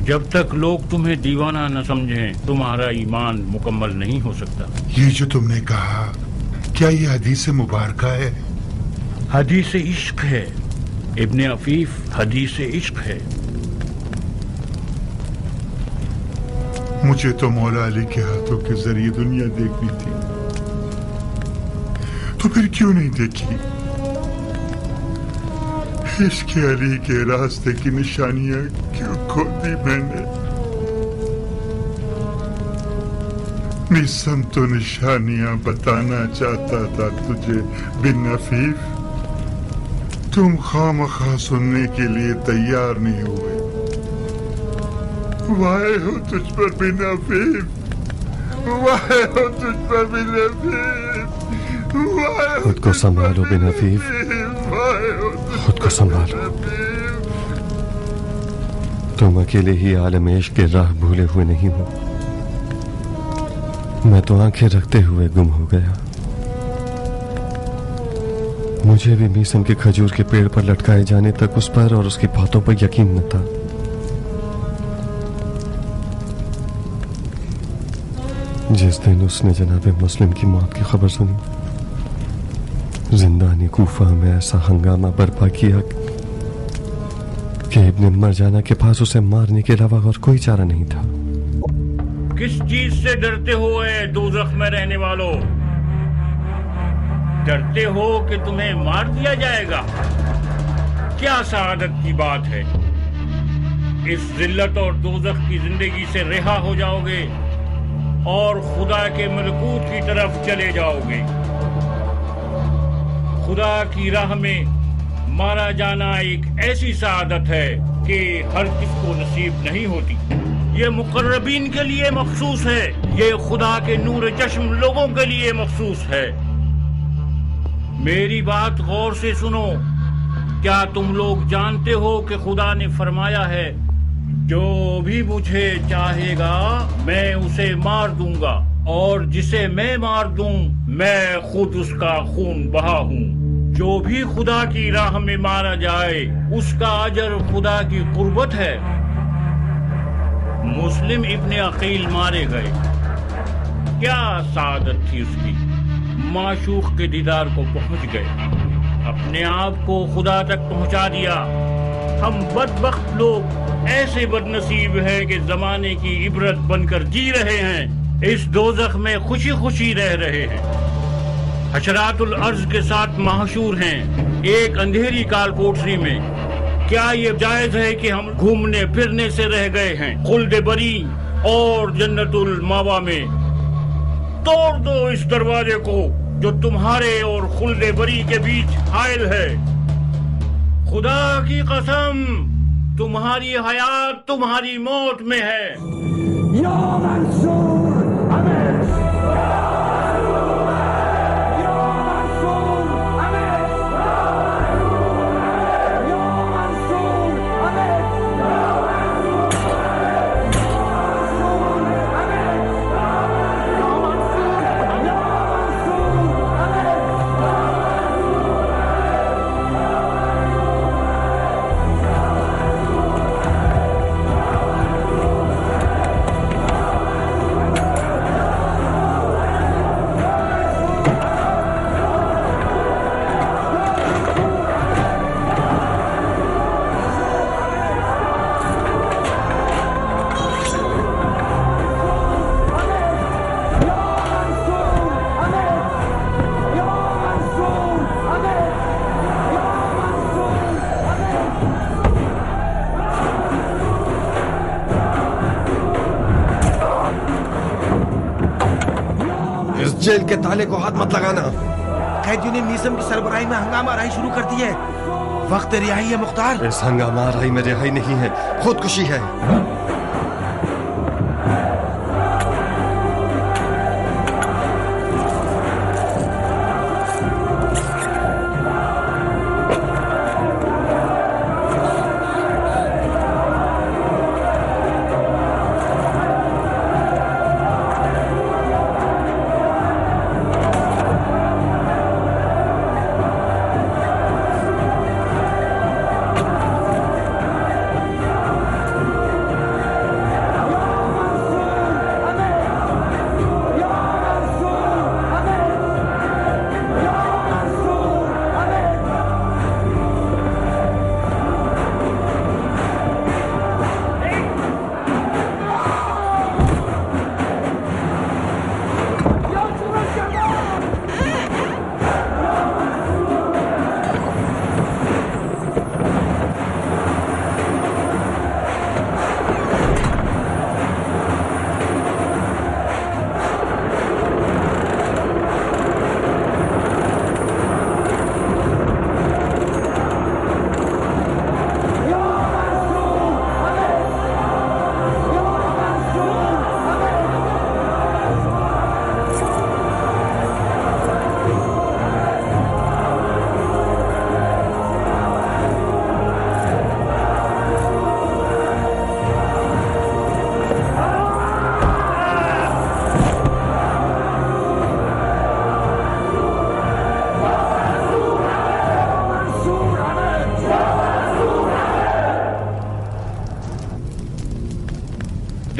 जब तक लोग तुम्हें दीवाना न समझें, तुम्हारा ईमान मुकम्मल नहीं हो सकता। ये जो तुमने कहा, क्या ये हदीस मुबारक है? हदीस इश्क है इब्ने अफीफ, हदीस इश्क है। मुझे तो मौला अली के हाथों के जरिए दुनिया देखनी थी, तो फिर क्यों नहीं देखी? इश्क अली के रास्ते की निशानियां क्यों खो दी मैंने? मिसम तो निशानियां बताना चाहता था तुझे बिन अफीफ, तुम खामखा सुनने के लिए तैयार नहीं हुए। वाहे हो तुझ पर बिन अफीफ, वाहे हो तुझ पर बिन अफीफ, खुद को संभालो बिन अफीफ, खुद को संभालो। तुम अकेले ही आलम इश्क के राह भूले हुए नहीं हो, मैं तो आंखें रखते हुए गुम हो गया। मुझे भी मीसम के खजूर के पेड़ पर लटकाए जाने तक उस पर और उसकी बातों पर यकीन न था। जिस दिन उसने जनाबे मुस्लिम की मौत की खबर सुनी, जिंदानी कूफा में ऐसा हंगामा बर्पा किया कि इब्ने मरजाना के पास उसे मारने के अलावा और कोई चारा नहीं था। किस चीज से डरते हो ऐ दोज़ख में रहने वालों? डरते हो कि तुम्हें मार दिया जाएगा? क्या सआदत की बात है। इस जिल्लत और दोज़ख की जिंदगी से रिहा हो जाओगे और खुदा के मलकूत की तरफ चले जाओगे। खुदा की राह में मारा जाना एक ऐसी सआदत है कि हर किसको नसीब नहीं होती। ये मुकर्रबीन के लिए मखसूस है, ये खुदा के नूर चश्म लोगों के लिए मखसूस है। मेरी बात गौर से सुनो। क्या तुम लोग जानते हो कि खुदा ने फरमाया है, जो भी मुझे चाहेगा मैं उसे मार दूंगा, और जिसे मैं मार दूं मैं खुद उसका खून बहा हूं। जो भी खुदा की राह में मारा जाए उसका अजर खुदा की कुर्बत है। मुस्लिम इब्ने अकील मारे गए, क्या सादत थी उसकी। माशूक के दीदार को पहुंच गए, अपने आप को खुदा तक पहुंचा दिया। हम बदबख्त लोग ऐसे बदनसीब हैं कि जमाने की इबरत बनकर जी रहे हैं, इस दोज़ख में खुशी खुशी रह रहे हैं। हशरातुल अर्ज के साथ महशूर हैं एक अंधेरी काल कोठरी में। क्या ये जायज है कि हम घूमने फिरने से रह गए हैं खुल्द बरी और जन्नतुल मावा में? तोड़ दो इस दरवाजे को जो तुम्हारे और खुल्द बरी के बीच हायल है। खुदा की कसम, तुम्हारी हयात तुम्हारी मौत में है। या मंसूर जेल के ताले को हाथ मत लगाना। कैदियों ने मीसम की सरबराही में हंगामा राही शुरू कर दी है। वक्त रिहाई है मुख्तार। इस हंगामा राही में रिहाई नहीं है, खुदकुशी है।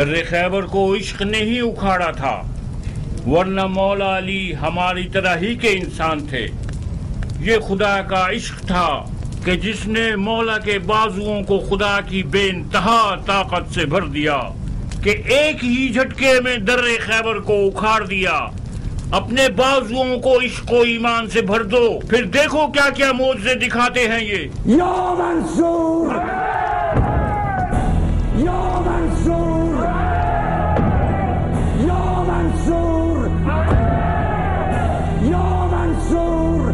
दर्रे खैबर को इश्क ने ही उखाड़ा था, वरना मौला अली हमारी तरह ही के इंसान थे। ये खुदा का इश्क था कि जिसने मौला के बाजुओं को खुदा की बेइंतहा ताकत से भर दिया कि एक ही झटके में दर्रे खैबर को उखाड़ दिया। अपने बाजुओं को इश्क व ईमान से भर दो, फिर देखो क्या क्या मौजज़े दिखाते हैं ये। या मंसूर, या मंसूर, या मंसूर, या मंसूर,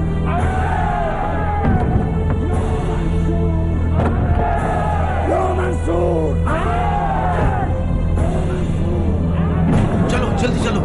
या मंसूर। चलो जल्दी चलो।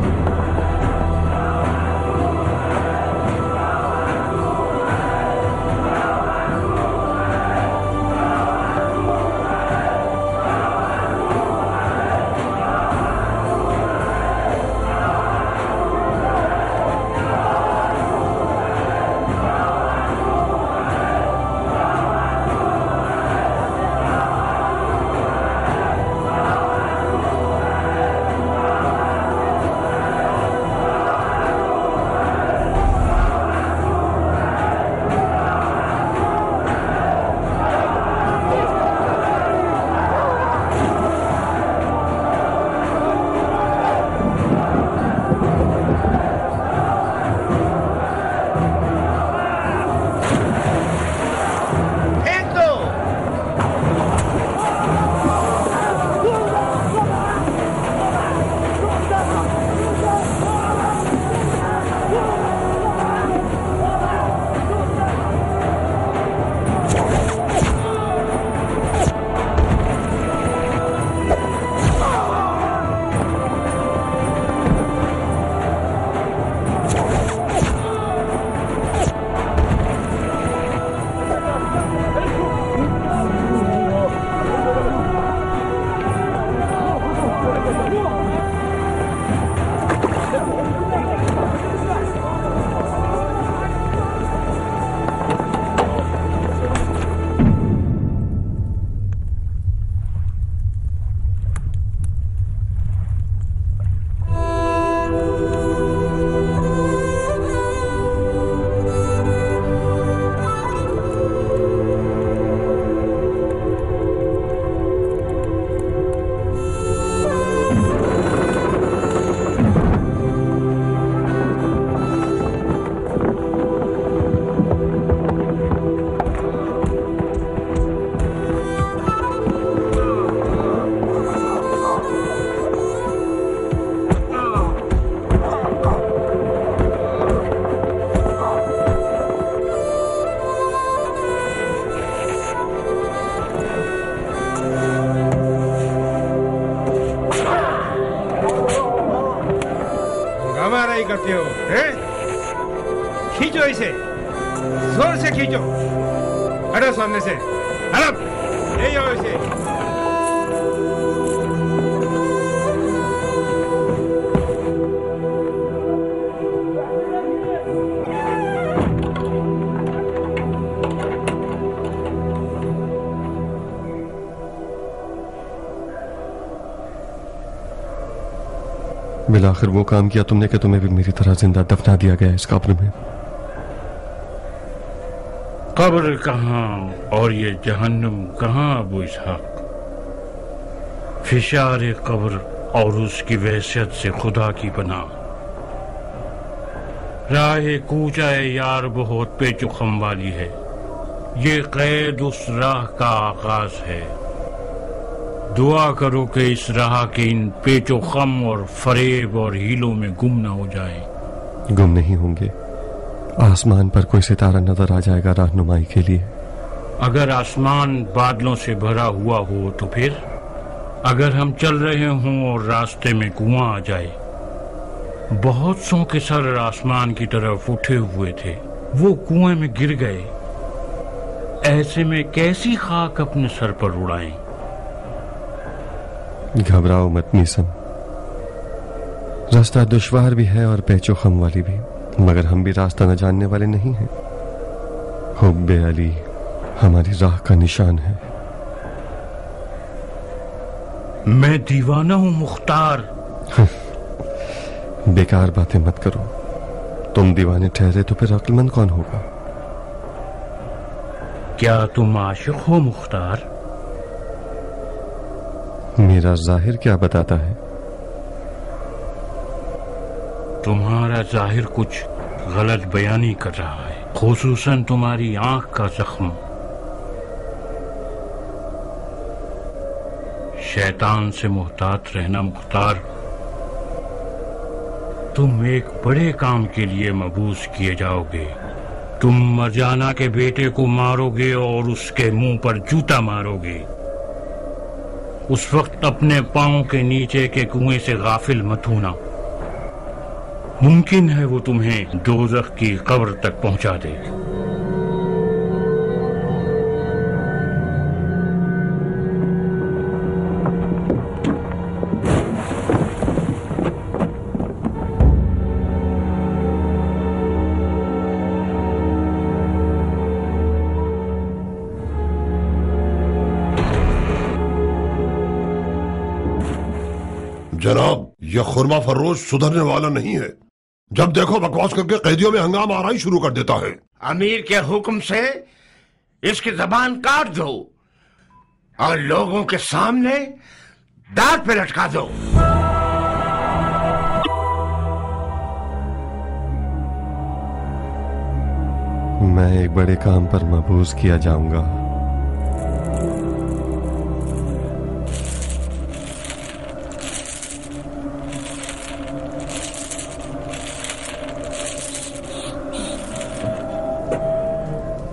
करते हो हैं? खींचो इसे, जोर से खींचो। हटो सामने से, हटो, ले जाओ इसे। बिलाखिर वो काम किया तुमने कि तुम्हें भी मेरी तरह जिंदा दफना दिया गया इस कब्र में। कब्र कहाँ और ये जहन्नुम कहाँ अबू इसहाक। फिशार कब्र और उसकी वहशत से खुदा की पनाह। राह कूचा यार बहुत पेचुखम वाली है, ये कैद उस राह का आगाज है। दुआ करो कि इस राह के इन पेचो खम और फरेब और हीलों में गुम न हो जाएं। गुम नहीं होंगे, आसमान पर कोई सितारा नजर आ जाएगा रहनुमाई के लिए। अगर आसमान बादलों से भरा हुआ हो तो फिर? अगर हम चल रहे हों और रास्ते में कुआं आ जाए। बहुत सौ के सर आसमान की तरफ उठे हुए थे, वो कुएं में गिर गए। ऐसे में कैसी खाक अपने सर पर उड़ाएं? घबराओ मत मीसम, रास्ता दुश्वार भी है और पेचो खम वाली भी, मगर हम भी रास्ता न जानने वाले नहीं हैं। हुब्बे अली हमारी राह का निशान है। मैं दीवाना हूं मुख्तार। बेकार बातें मत करो। तुम दीवाने ठहरे तो फिर अक्लमंद कौन होगा? क्या तुम आशिक हो मुख्तार? मेरा जाहिर क्या बताता है? तुम्हारा जाहिर कुछ गलत बयानी कर रहा है, खुसूसन तुम्हारी आंख का जख्म। शैतान से मुहतात रहना मुख्तार। तुम एक बड़े काम के लिए मबूस किए जाओगे। तुम मरजाना के बेटे को मारोगे और उसके मुंह पर जूता मारोगे। उस वक्त अपने पांव के नीचे के कुएं से गाफिल मत होना। मुमकिन है वो तुम्हें दोज़ख की कब्र तक पहुंचा दे। जनाब, यह खुरमा फरोश सुधरने वाला नहीं है। जब देखो बकवास करके कैदियों में हंगामा आना ही शुरू कर देता है। अमीर के हुक्म से इसकी जबान काट दो और लोगों के सामने दांत पे लटका दो। मैं एक बड़े काम पर मबूस किया जाऊंगा।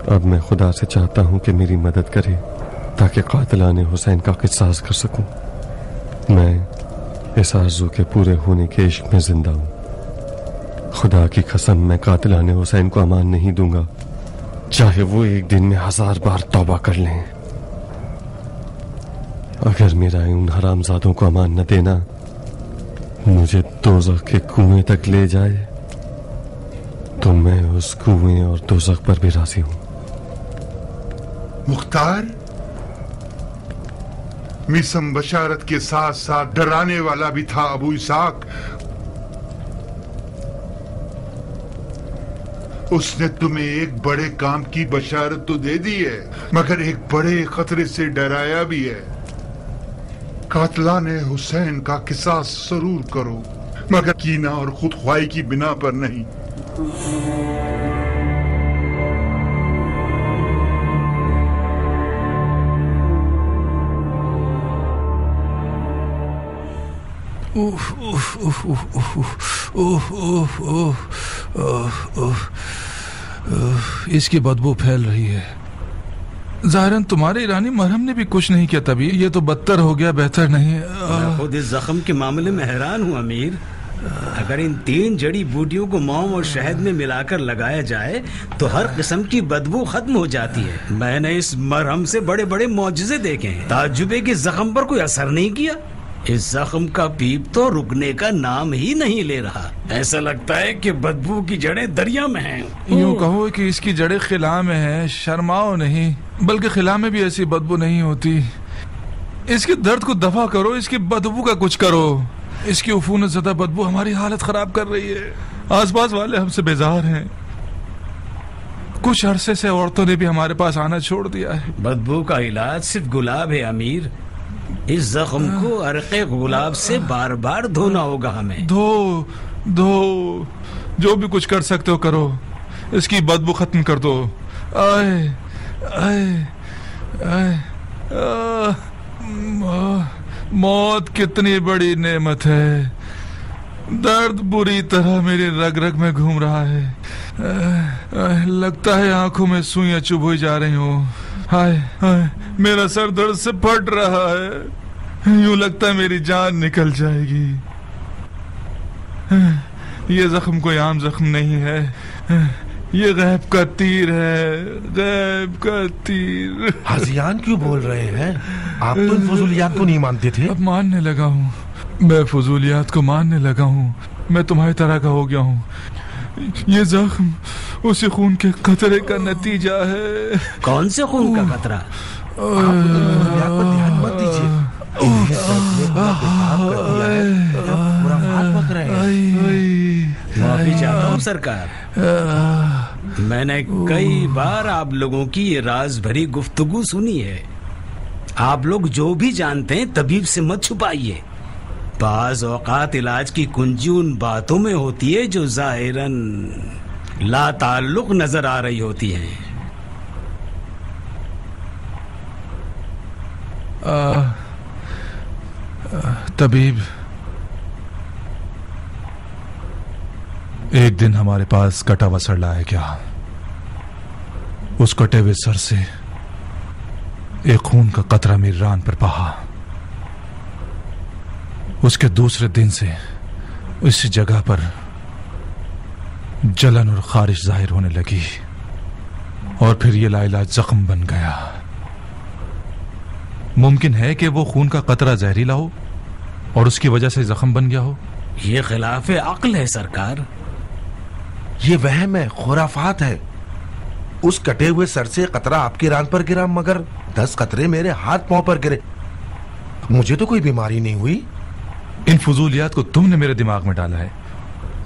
अब मैं खुदा से चाहता हूं कि मेरी मदद करे ताकि कातिलाने हुसैन का किसास कर सकूं। मैं इस आरज़ू के पूरे होने के इश्क में जिंदा हूं। खुदा की कसम, मैं कातिलाने हुसैन को अमान नहीं दूंगा, चाहे वो एक दिन में 1000 बार तौबा कर लें। अगर मेरा उन हरामजादों को अमान न देना मुझे दोज़ख के कुएं तक ले जाए तो मैं उस कुएं और दोज़ख पर भी राजी हूं। मुख्तार, मिसम बशारत के साथ साथ डराने वाला भी था अबू इसाक। उसने तुम्हें एक बड़े काम की बशारत तो दे दी है, मगर एक बड़े खतरे से डराया भी है। कातिलाने हुसैन का किसास जरूर करो, मगर कीना और खुदख्वाही की बिना पर नहीं। इसकी बदबू फैल रही है। ज़ाहिरन तुम्हारे ईरानी मरहम ने भी कुछ नहीं किया, तभी ये तो बदतर हो गया, बेहतर नहीं। मैं खुद इस जख्म के मामले में हैरान हूँ अमीर। अगर इन 3 जड़ी बूटियों को मौम और शहद में मिलाकर लगाया जाए तो हर किस्म की बदबू खत्म हो जाती है। मैंने इस मरहम से बड़े बड़े मौजज़े देखे हैं, ताज्जुबे के जख्म पर कोई असर नहीं किया। इस जख्म का पीप तो रुकने का नाम ही नहीं ले रहा। ऐसा लगता है कि बदबू की जड़ें दरिया में हैं। यूं कहो कि इसकी जड़ें खिला में हैं। शर्माओ नहीं, बल्कि खिला में भी ऐसी बदबू नहीं होती। इसके दर्द को दफा करो, इसकी बदबू का कुछ करो। इसकी उफूनत ज़दा बदबू हमारी हालत खराब कर रही है। आसपास वाले हमसे बेजार हैं। कुछ अरसे से औरतों ने भी हमारे पास आना छोड़ दिया है। बदबू का इलाज सिर्फ गुलाब है अमीर। इस जख्म को अरक़े गुलाब से बार बार धोना होगा हमें। धो जो भी कुछ कर सकते हो करो, इसकी बदबू खत्म कर दो। आए आए आए मौत कितनी बड़ी नेमत है। दर्द बुरी तरह मेरी रग रग में घूम रहा है। लगता है आंखों में सुइयां चुभ हुई जा रही हो। हाय हाय, मेरा सर दर्द से फट रहा है। यूं लगता है मेरी जान निकल जाएगी। ये जख्म कोई आम जख्म नहीं है, ये गैब का तीर है, गैब का तीर। हाजियान क्यों बोल रहे हैं? आप तो इन फजूलियात को नहीं मानते थे। अब मानने लगा हूँ, मैं फजूलियात को मानने लगा हूँ। मैं तुम्हारी तरह का हो गया हूँ। ये जख्म उसी खून के कतरे का नतीजा है। कौन से खून का कतरा? आप ध्यान मत दीजिए। माफी चाहता हूँ सरकार। मैंने कई बार आप लोगों की ये राज भरी गुफ्तगू सुनी है। आप लोग जो भी जानते हैं तबीब से मत छुपाइए। बाज़ औक़ात इलाज की कुंजी उन बातों में होती है जो ज़ाहिरन ला ताल्लुक नजर आ रही होती हैं। तबीब, एक दिन हमारे पास कटा हुआ सर लाया क्या? उस कटे हुए सर से एक खून का कतरा मेरी रान पर बहा। उसके दूसरे दिन से इस जगह पर जलन और खारिश जाहिर होने लगी और फिर ये लाइलाज जख्म बन गया। मुमकिन है कि वो खून का कतरा जहरीला हो और उसकी वजह से जख्म बन गया हो। ये खिलाफ अक्ल है सरकार। ये वहम है, खुराफात है। उस कटे हुए सर से कतरा आपकी रान पर गिरा, मगर 10 कतरे मेरे हाथ पांव पर गिरे। मुझे तो कोई बीमारी नहीं हुई। इन फजूलियात को तुमने मेरे दिमाग में डाला है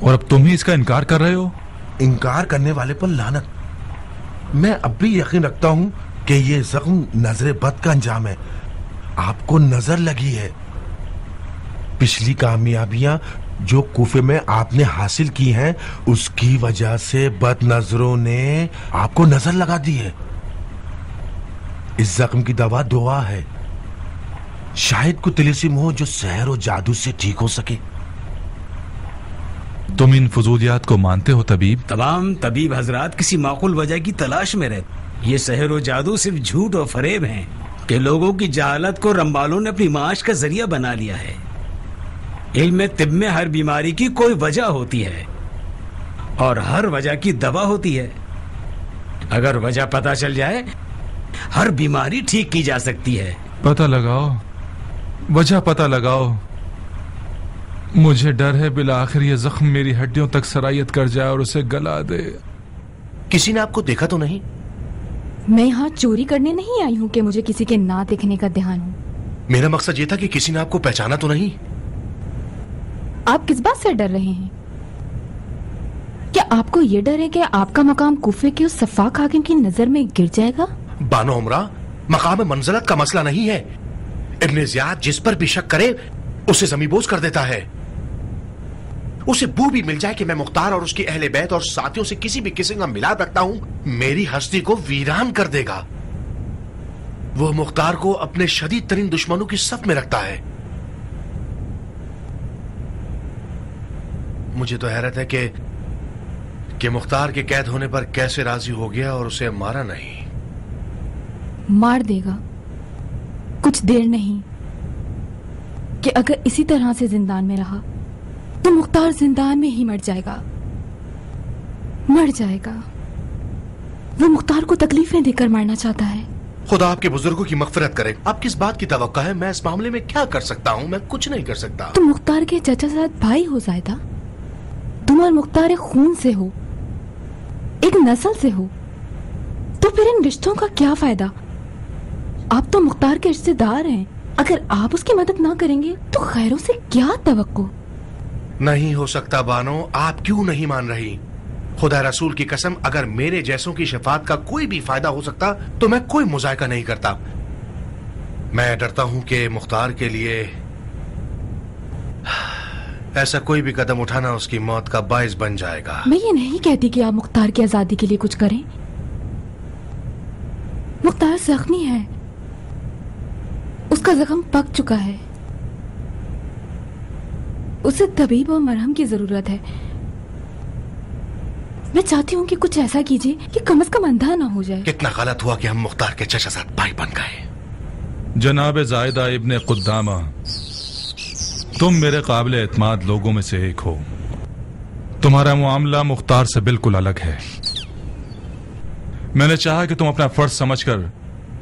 और अब तुम ही इसका इनकार कर रहे हो। इनकार करने वाले पर लानत। मैं अब भी यकीन रखता हूं कि ये जख्म नजर बद का अंजाम है। आपको नजर लगी है। पिछली कामयाबियां जो कूफे में आपने हासिल की हैं, उसकी वजह से बद नजरों ने आपको नजर लगा दी है। इस जख्म की दवा दुआ है। शायद कोई तिलिस्म हो जो सहर और जादू से ठीक हो सके। तुम इन फजूलियात को मानते हो तबीब? तमाम तबीब हजरात किसी माकूल वजह की तलाश में रहते। ये सहर और जादू सिर्फ झूठ और फरेब हैं कि लोगों की जहालत को रंबालों ने अपनी माश का जरिया बना लिया है। इल्म तिब में हर बीमारी की कोई वजह होती है और हर वजह की दवा होती है। अगर वजह पता चल जाए, हर बीमारी ठीक की जा सकती है। पता लगाओ, वजह पता लगाओ। मुझे डर है बिला आखिर ये जख्म मेरी हड्डियों तक सरायत कर जाए और उसे गला दे। किसी ने आपको देखा तो नहीं? मैं यहाँ चोरी करने नहीं आई हूँ कि मुझे किसी के ना देखने का ध्यान हो। मेरा मकसद ये था कि किसी ने आपको पहचाना तो नहीं। आप किस बात से डर रहे हैं? क्या आपको ये डर है कि आपका मकाम कूफे के उस सफाक हाकिम की नजर में गिर जाएगा? बानो उमरा, मकाम मंजिलत का मसला नहीं है। इब्ने ज़ियाद जिस पर भी शक करे उसे ज़मीबोज़ कर देता है। उसे बू भी मिल जाए कि मैं मुख्तार और उसकी अहले बैत और साथियों से किसी भी किस्म का मिलाप रखता हूं, मेरी हस्ती को वीरान कर देगा। वो मुख्तार को अपने शदीद तरीन दुश्मनों की सफ में रखता है। मुझे तो हैरत है कि मुख्तार के कैद होने पर कैसे राजी हो गया और उसे मारा नहीं। मार देगा, कुछ देर नहीं कि अगर इसी तरह से जिंदान में रहा तो मुख्तार जिंदान में ही मर जाएगा। वो मुख्तार को तकलीफें देकर मारना चाहता है। खुदा आपके बुजुर्गों की मगफिरत करे। आप किस बात की तवक्का है? मैं इस मामले में क्या कर सकता हूँ? मैं कुछ नहीं कर सकता। तुम मुख्तार के चचाजाद भाई हो ज़ायदा। तुम और मुख्तार एक खून से हो, एक नस्ल से हो, तो फिर इन रिश्तों का क्या फायदा? आप तो मुख्तार के रिश्तेदार हैं। अगर आप उसकी मदद ना करेंगे तो खैरों से क्या तवक्को? नहीं हो सकता बानो। आप क्यों नहीं मान रही? खुदा रसूल की कसम, अगर मेरे जैसों की शफात का कोई भी फायदा हो सकता तो मैं कोई मुजायका नहीं करता। मैं डरता हूं कि मुख्तार के लिए ऐसा कोई भी कदम उठाना उसकी मौत का बाइस बन जाएगा। मैं ये नहीं कहती कि आप मुख्तार की आजादी के लिए कुछ करें। मुख्तार जख्मी है, उसका जख्म पक चुका है, उसे तबीब और मरहम की जरूरत है। मैं चाहती हूँ कि कुछ ऐसा कीजिए कि कम से कम अंधा ना हो जाए। कितना गलत हुआ कि हम मुख्तार के चचाजाद भाई बन गए। जनाब ज़ायदा इब्ने कुद्दामा, तुम मेरे काबिल एतमाद लोगों में से एक हो। तुम्हारा मामला मुख्तार से बिल्कुल अलग है। मैंने चाहा कि तुम अपना फर्ज समझकर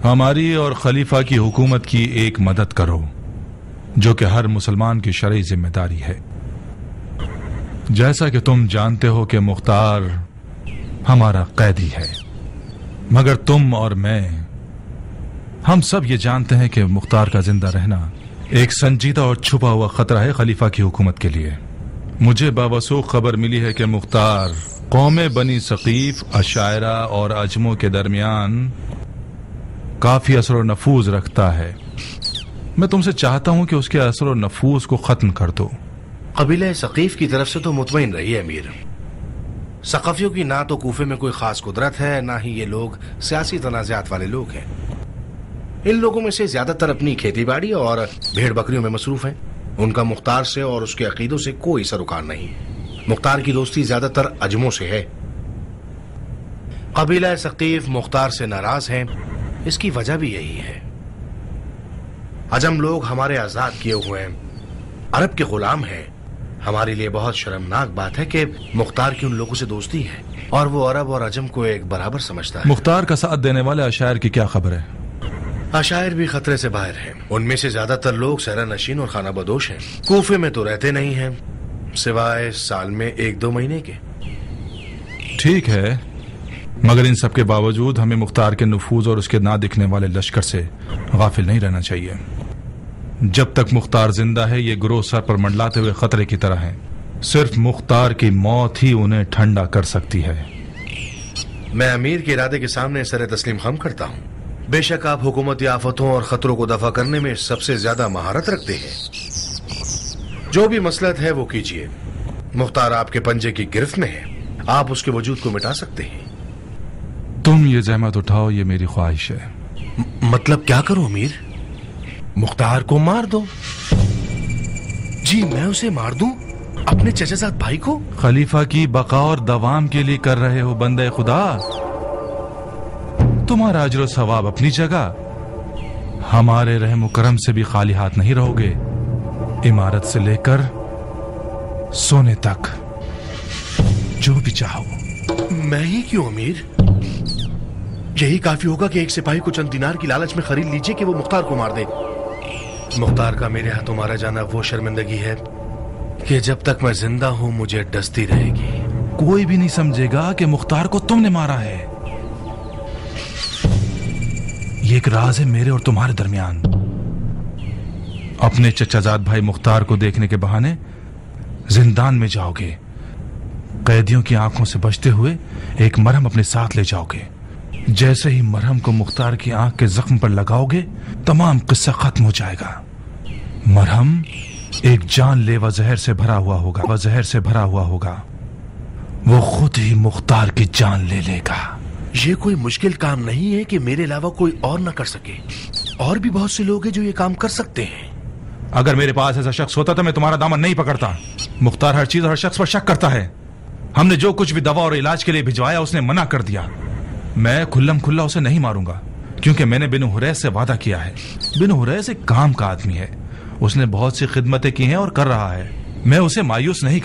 हमारी और खलीफा की हुकूमत की एक मदद करो, जो कि हर मुसलमान की शरई जिम्मेदारी है। जैसा कि तुम जानते हो कि मुख्तार हमारा कैदी है, मगर तुम और मैं, हम सब ये जानते हैं कि मुख्तार का जिंदा रहना एक संजीदा और छुपा हुआ खतरा है खलीफा की हुकूमत के लिए। मुझे बावसूख खबर मिली है कि मुख्तार कौमे बनी सकीफ, अशायरा और अजमों के दरमियान काफी असर और नफूज रखता है। मैं तुमसे चाहता हूं कि उसके असर और नफूज को खत्म कर दो। कबीला सकीफ की तरफ से तो मुतमईन रही है अमीर। सकाफियों की ना तो कूफे में कोई खास कुदरत है, ना ही ये लोग सियासी तनाज़ात वाले लोग हैं। इन लोगों में से ज्यादातर अपनी खेती बाड़ी और भेड़ बकरियों में मसरूफ हैं। उनका मुख्तार से और उसके अकीदों से कोई सरोकार नहीं है। मुख्तार की दोस्ती ज्यादातर अजमों से है। कबीला सकीफ मुख्तार से नाराज हैं। इसकी वजह भी यही है। अजम लोग हमारे आजाद किए हुए हैं, अरब के गुलाम हैं। हमारे लिए बहुत शर्मनाक बात है कि मुख्तार की उन लोगों से दोस्ती है और वो अरब और अजम को एक बराबर समझता है। मुख्तार का साथ देने वाले अशायर की क्या खबर है? अशायर भी खतरे से बाहर हैं। उनमें से ज्यादातर लोग सहरा नशीन और खाना बदोश हैं। कूफे में तो रहते नहीं हैं, सिवाय साल में 1-2 महीने के। ठीक है, मगर इन सब के बावजूद हमें मुख्तार के नफूज और उसके ना दिखने वाले लश्कर से गाफिल नहीं रहना चाहिए। जब तक मुख्तार जिंदा है, ये ग्रोह सर पर मंडलाते हुए खतरे की तरह है। सिर्फ मुख्तार की मौत ही उन्हें ठंडा कर सकती है। मैं अमीर के इरादे के सामने सर तस्लीम खम करता हूँ। बेशक आप हुकूमती आफतों और खतरों को दफा करने में सबसे ज्यादा महारत रखते हैं। जो भी मसलहत है वो कीजिए। मुख्तार आपके पंजे की गिरफ्त में है, आप उसके वजूद को मिटा सकते हैं। तुम ये जहमत उठाओ, ये मेरी ख्वाहिश है। मतलब क्या करूं अमीर? मुख्तार को मार दो। जी मैं उसे मार दूं? अपने चचाजाद भाई को? खलीफा की बका और दवाम के लिए कर रहे हो बंदे खुदा। तुम्हारा अजर सवाब अपनी जगह, हमारे रहम करम से भी खाली हाथ नहीं रहोगे। इमारत से लेकर सोने तक जो भी चाहो। मैं ही क्यों अमीर? यही काफी होगा कि एक सिपाही को चंद दिनार की लालच में खरीद लीजिए कि वो मुख्तार को मार दे। मुख्तार का मेरे हाथों मारा जाना वो शर्मिंदगी है कि जब तक मैं जिंदा हूं मुझे डसती रहेगी। कोई भी नहीं समझेगा कि मुख्तार को तुमने मारा है। ये एक राज है मेरे और तुम्हारे दरमियान। अपने चचाजाद भाई मुख्तार को देखने के बहाने जिंदान में जाओगे। कैदियों की आंखों से बचते हुए एक मरहम अपने साथ ले जाओगे। जैसे ही मरहम को मुख्तार की आंख के जख्म पर लगाओगे, तमाम किस्सा खत्म हो जाएगा। मरहम एक जानलेवा जहर से भरा हुआ होगा। वह जहर से भरा हुआ होगा। वो खुद ही मुख्तार की जान ले लेगा। ये कोई मुश्किल काम नहीं है कि मेरे अलावा कोई और न कर सके। और भी बहुत से लोग हैं जो ये काम कर सकते हैं। अगर मेरे पास ऐसा शख्स होता तो मैं तुम्हारा दामन नहीं पकड़ता। मुख्तार हर चीज और हर शख्स पर शक करता है। हमने जो कुछ भी दवा और इलाज के लिए भिजवाया उसने मना कर दिया। मैं खुल्लम खुल्ला उसे नहीं मारूंगा, क्योंकि मैंने बिनु हुरैस से वादा किया है। बिनु हुरैस एक काम का आदमी है। उसने बहुत सी खिदमतें की हैं और कर रहा है। मैं उसे मायूस नहीं